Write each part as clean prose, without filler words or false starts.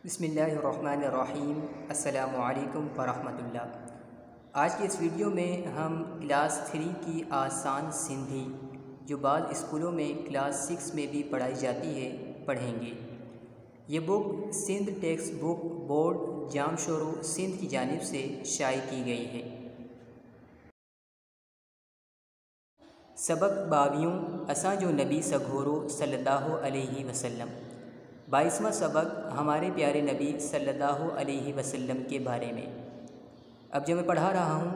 बिस्मिल्लाहिर्रहमानिर्रहीम। अस्सलामु अलैकुम वरहमतुल्लाह। आज के इस वीडियो में हम क्लास 3 की आसान सिंधी जो बाद स्कूलों में क्लास 6 में भी पढ़ाई जाती है पढ़ेंगे। ये book Sindh textbook board Jamshoro Sindh की जानिब से शाये की गई है। सबक 22 असां जो नबी सघोरो सल्लल्लाहु अलैहि वसल्लम। 22वां सबक हमारे प्यारे नबी सल्लल्लाहु अलैहि वसल्लम के बारे में। अब जो मैं पढ़ा रहा हूँ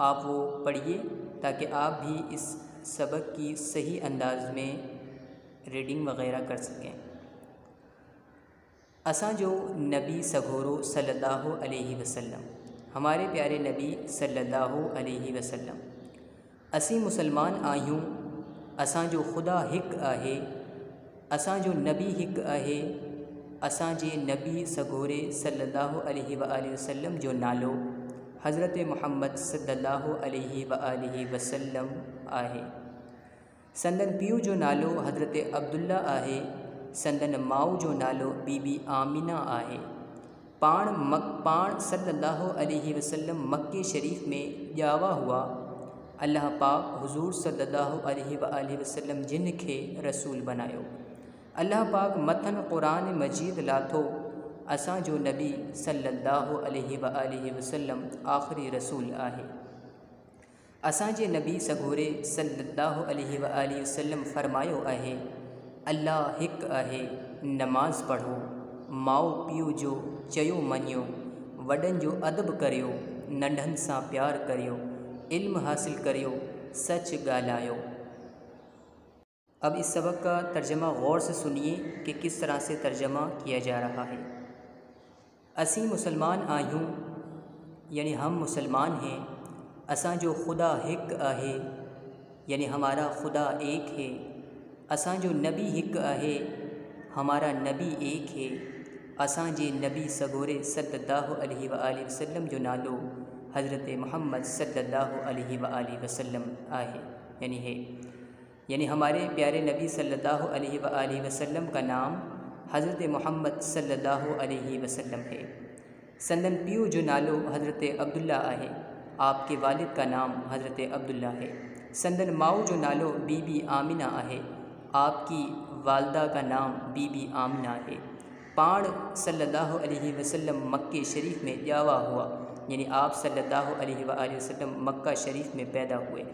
आप वो पढ़िए ताकि आप भी इस सबक की सही अंदाज में रीडिंग वग़ैरह कर सकें। असां जो नबी सघोरो सल्लल्लाहु अलैहि वसल्लम, हमारे प्यारे नबी सल्लल्लाहु अलैहि वसल्लम। असी मुसलमान आयूं, असां जो खुदा हिक आहे, असां जो नबी हिक आहे। असां जे नबी सगोरे सल्लल्लाहु अलैहि वसल्लम जो नालो हज़रत मुहम्मद सल्लल्लाहु अलैहि वसल्लम आहे। संदन पीउ जो नालो हज़रत अब्दुल्ला आहे। संदन माउ जो नालो बीबी आमिना आहे। पाण सल्लल्लाहु अलैहि वसल्लम मक्के शरीफ में ॼावा हुआ। अल्लाह पाक हुज़ूर सल्लल्लाहु अलैहि वसल्लम जिन खे रसूल बनायो। अल्लाह पाक मथन क़ुरान मजीद लाथो। असां जो नबी सल्लल्लाहु अलैहि वसल्लम आख़िरी रसूल आहे। असां जे नबी सगोरे सल्लल्लाहु अलैहि वसल्लम फ़रमायो आहे, अल्लाह हिक आहे, नमाज़ पढ़ो, माउ पीउ जो चयो मञियो, वॾनि जो अदब करियो, नंढनि सां प्यार करियो, इल्म हासिल करियो, सच ॻाल्हायो। अब इस सबक का तर्जमा गौर से सुनिए कि किस तरह से तर्जमा किया जा रहा है। असी मुसलमान आयूं यानी हम मुसलमान हैं। असां जो खुदा हिक आहे यानी हमारा खुदा एक है। असां जो नबी हिक आहे, हमारा नबी एक है। असां जे नबी सगोरे सल्लल्लाहु अलैहि वसल्लम जो नालो हज़रत मुहम्मद सल्लल्लाहु अलैहि वसल्लम आहे यानी है। यानी हमारे प्यारे नबी सल्लल्लाहु अलैहि वसल्लम का नाम हज़रत मुहम्मद सल्लल्लाहु अलैहि वसल्लम है। संदन पीउ जो नालो हज़रत अब्दुल्ला आहे। आपके वालिद का नाम हज़रत अब्दुल्ला है। संदन माउ जो नालो बीबी आमिना आहे। आपकी वालदा का नाम बीबी आमिना है। पाण सल्लल्लाहु अलैहि वसल्लम मक्के शरीफ में ॼावा हुआ यानी आप सल्लल्लाहु अलैहि वसल्लम मक्का शरीफ में पैदा हुए।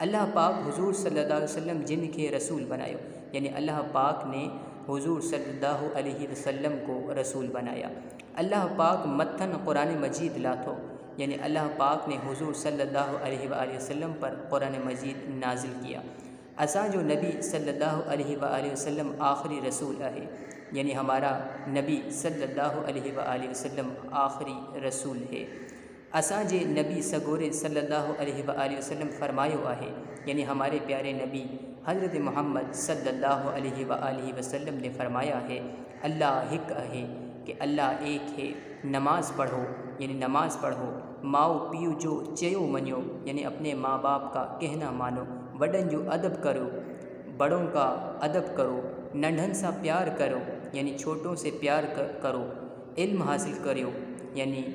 अल्लाह पाक हुज़ूर सल्लल्लाहु अलैहि वसल्लम जिन खे रसूल बनायो यानी अल्लाह पाक ने हुज़ूर सल्लल्लाहु अलैहि वसल्लम को रसूल बनाया। अल्लाह पाक मथन कुरान मजीद लाथो यानी अल्लाह पाक ने हुज़ूर सल्लल्लाहु अलैहि वसल्लम पर कुरान मजीद नाजिल किया। असां जो नबी सल्लल्लाहु अलैहि वसल्लम आख़िरी रसूल आहे यानी हमारा नबी सल्लल्लाहु अलैहि वसल्लम आख़िरी रसूल है। असां जे नबी सगोरे सल्लल्लाहु अलैहि वसल्लम फ़रमायो आहे यानी हमारे प्यारे नबी हज़रत मुहम्मद सल्लल्लाहु अलैहि वसल्लम ने फ़रमाया है, अल्लाह हिक आहे कि अल्लाह एक है। नमाज़ पढ़ो यानी नमाज़ पढ़ो, माउ पीउ जो चयो मञो यानी अपने माँ बाप का कहना मानो, वॾनि जो अदब करो, बड़ों का अदब करो, नंढन सा प्यार करो यानी छोटों से प्यार करो, इल्म हासिल करो यानी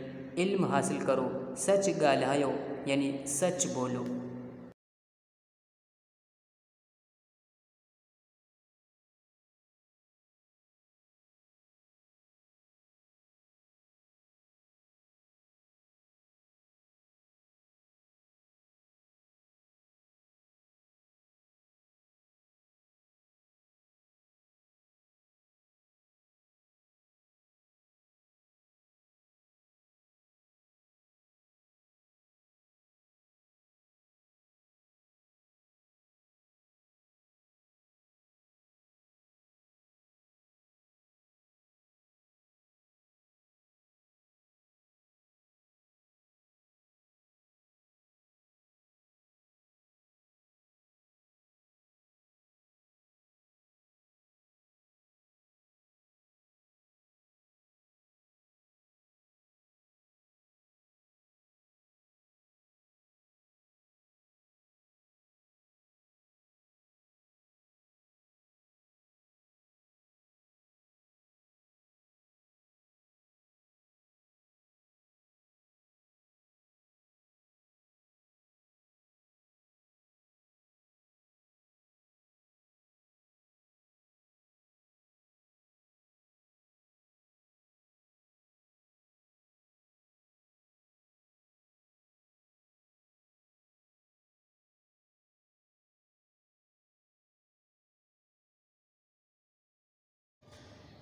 इल्म हासिल करो, सच ॻाल्हायो यानी सच बोलो।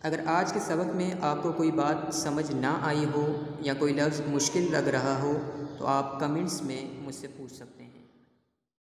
अगर आज के सबक में आपको कोई बात समझ ना आई हो या कोई लफ्ज़ मुश्किल लग रहा हो तो आप कमेंट्स में मुझसे पूछ सकते हैं।